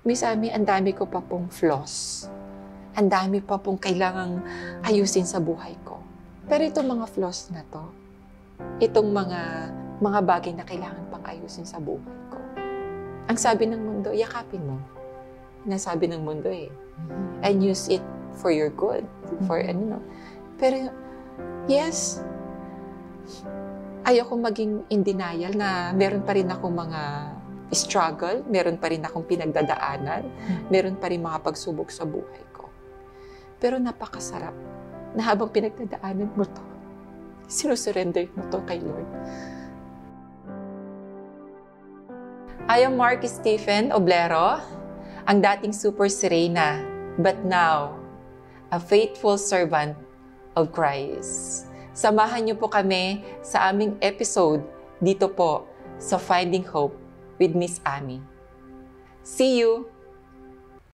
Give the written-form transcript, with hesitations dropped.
Miss Ami, ang dami ko pa pong flaws. Ang dami pa pong kailangang ayusin sa buhay ko. Pero itong mga flaws na to, itong mga bagay na kailangan pang ayusin sa buhay ko. Ang sabi ng mundo, yakapin mo. Nasabi ng mundo eh. And use it for your good. For ano. Pero, yes, ayoko maging in denial na meron pa rin akong mga struggle, meron pa rin akong pinagdadaanan, meron pa rin mga pagsubok sa buhay ko. Pero napakasarap na habang pinagdadaanan mo to, sinusurrender mo to kay Lord. I am Mark Stephen Oblero, ang dating Super Sirena, but now, a faithful servant of Christ. Samahan niyo po kami sa aming episode dito po sa Finding Hope with Miss Ami. See you!